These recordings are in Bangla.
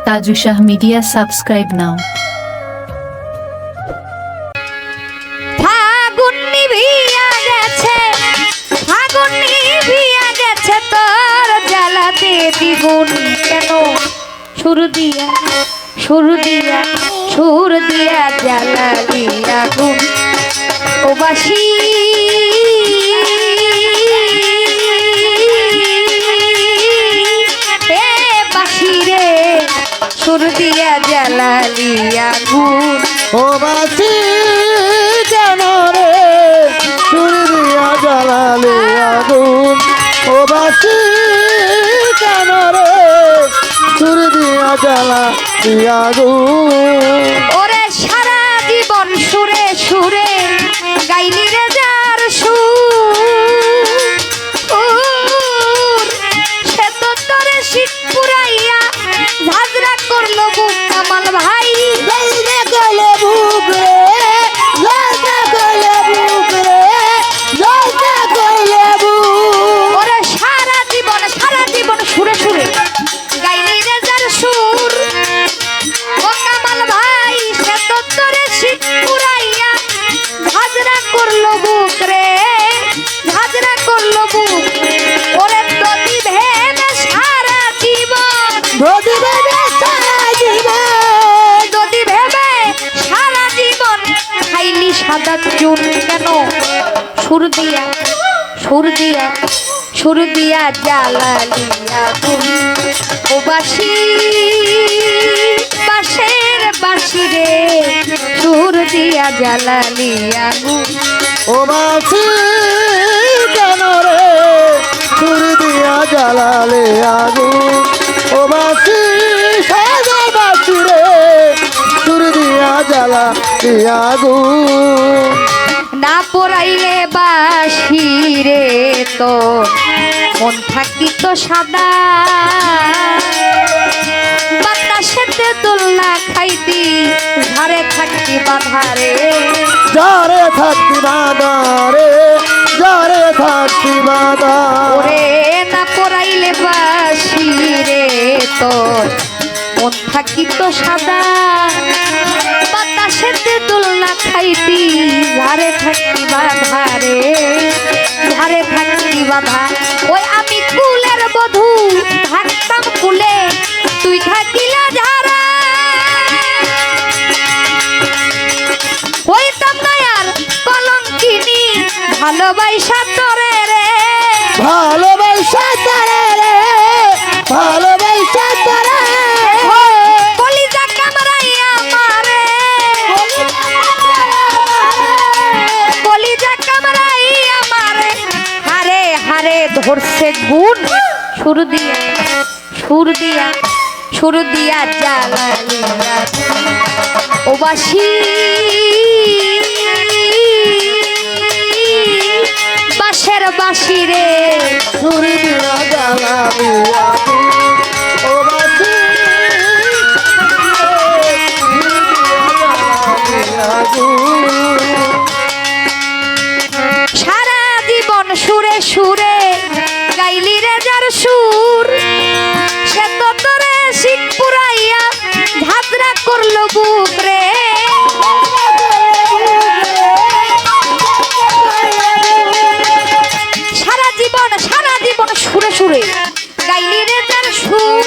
তাজু শাহ মিডিয়া সাবস্ক্রাইব নাও। ফাগুন নিভিয়া গেছে, ফাগুন নিভিয়া গেছে, তোর জ্বালাতে দ্বিগুণ কেন? সুর দিয়া সুর দিয়া সুর দিয়া জ্বালালি আগুন ও বাসি সুর দিয়া জ্বালালি আগুন ও বাসি কেন রে সুর দিয়া জ্বালালি আগুন ও বাসি কেন রে সুর দিয়া জ্বালালি আগুন। ওরে সারা জীবন সুরে সুরে গাইলি রে যার সুর, সে তো তোরে শীত পুরাইয়া ঝাঁঝরা করলো বুক কামাল ভাই। জলদে গলে বুক রে, জলদে গলে বুক রে, জলদে গলে বুক। ওরে সারা জীবন সুরে সুরে গাইলি রে যার সুর, ও কামাল ভাই সে তো তোরে শীত পুরাইয়া ঝাঁঝরা করলো বুক রে, ঝাঁঝরা করলো বুক। ওরে যদি ভেবে সারা জীবন, যদি ভেবে সারা জীবন, যদি ভেবে সারা জীবন খাইলি সাদা চুন কেন? সুর দিয়া সুর দিয়া সুর দিয়া জ্বালালি আগুন ও বাসি, বাঁশের বাঁশি রে সুর দিয়া জ্বালালি আগুন ও বাসি কেন রে সুর দিয়া জ্বালালে আগুন ও বাসি সাদা বাসি রে সুর দিয়া জ্বালালে আগুন। না পড়াইলে বাসি রে তো মন থাকিত সাদা, বাতাসেতে দোলনা খাইতি ঝাড়ে থাকতি বাধারে, যারে থাকতি বাধা রে, যারে থাকতি বাধা। ওরে না পড়াইলে বাসি রে তো মন থাকিত সাদা, বাতাসেতে দোলনা খাইতি ঝাড়ে থাকতি বাধারে, ঝাড়ে থাকতি বাধা। ওই আমি কুলের বধূ থাকতাম কুলে, তুই থাকিলা ঝাড়া, হইতাম না আর কলঙ্কিনী ভালোবাসা তোরে রে, ভালোবাসা তারে রে, ভালোবাসা তারে। কলিজা কামড়াইয়া মারে, কলিজা কামড়াইয়া মারে, হারে হারে ধরছে গুণ। সুর দিয়া সুর দিয়া সুর দিয়া জ্বালালি আগুন ও বাসি, বাঁশের বাঁশি রে সুর দিয়া জ্বালালি আগুন ও বাসি আগুন। সারা জীবন সুরে সুরে গাইলি রে যার সুর, সে তো তোরে শিখ পুরাইয়া ঝাঁঝরা করলো বুক রে। সারা জীবন সুরে সুরে গাইলি রে যার সুর,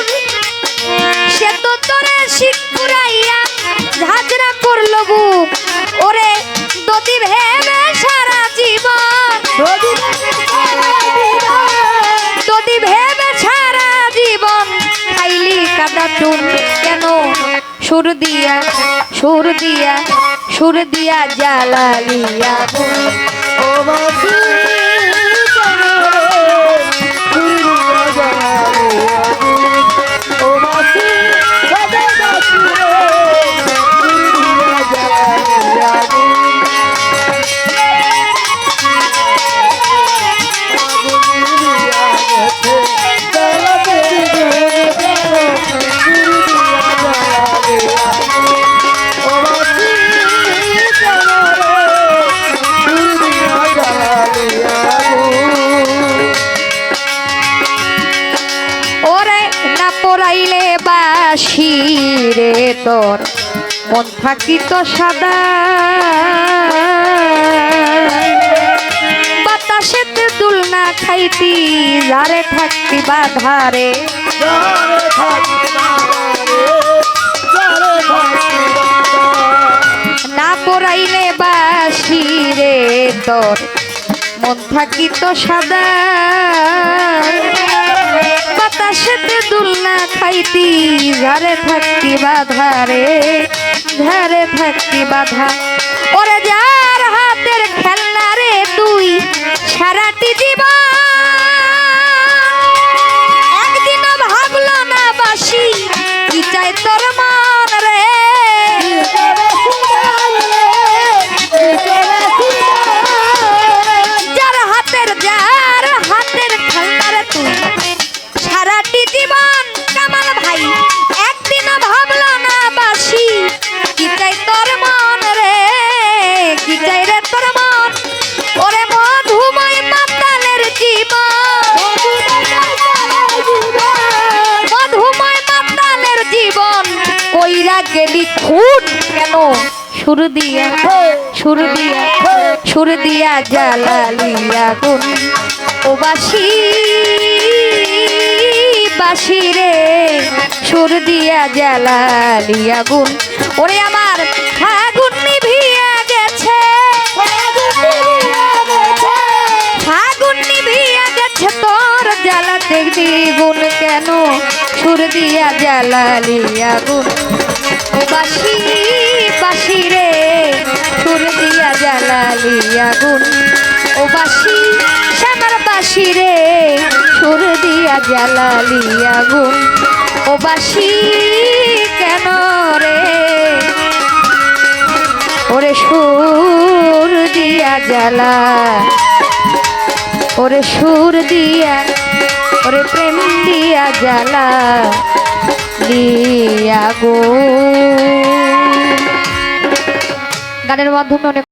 সে তো তোরে শিখ পুরাইয়া ঝাঁঝরা করলো বুক। ওরে যদি ভেবে সারা জীবন, যদি ভেবে সারা জীবন খাইলি কাদা চুন কেন? সুর দিয়া সুর দিয়া সুর দিয়া জ্বালালি আগুন ও বাসি কেন রে সুর দিয়া জ্বালালে আগুন ও বাসি সাদা বাসি রে সুর দিয়া জ্বালালে আগুন। Yeah. বাসি রে তোর মন থাকিত সাদা বাতাসেতে দুলনা খাইতি যারে থাকতি বাধারে যারে থাকি বাধারে, যারে থাকি বাধারে। না পড়াইলে বাসি রে তোর মন থাকিত সাদা বাতাসেতে দুলনা খাইতি ঝারে থাকতি বাধারে ঝারে থাকতি বাধা ওরে যার হাতের খেলনা রে তুই সারাটি জীবন একদিনও ভাবলো না বাসি কি চাই তোর মন রে যার হাতের খেলনা রে তুই সারাটি জীবন কামাল ভাই একদিনও ভাবলো না বাসি কি চাই তোর মন রে কি চাই রে তোর মন ওরে মধুময় মাতালের জীবন মধুময় মাতালের জীবন কইরা গেলি খুন কেন সুর দিয়া জ্বালালিয়া গুন ও বাসি বাসি রে সুর দিয়া জ্বালালিয়া গুন ওরে আমার ফাগুন নিভিয়া গেছে ফাগুন নিভিয়া গেছে তোর জ্বালাতে দ্বিগুণ কেন সুর দিয়া জ্বালালিয়া গুন ও বাসি বাসি রে সুর দিয়া জ্বালালিয়া গুন ও বাসি শ্যামার বাসি রে সুর দিয়া জ্বালালিয়া গুন ও বাসি কেন রে ওরে সুর দিয়া জ্বালা ওরে সুর দিয়া ওরে প্রেম দিয়া জ্বালা লিয়া গো গানের মাধ্যমে অনেক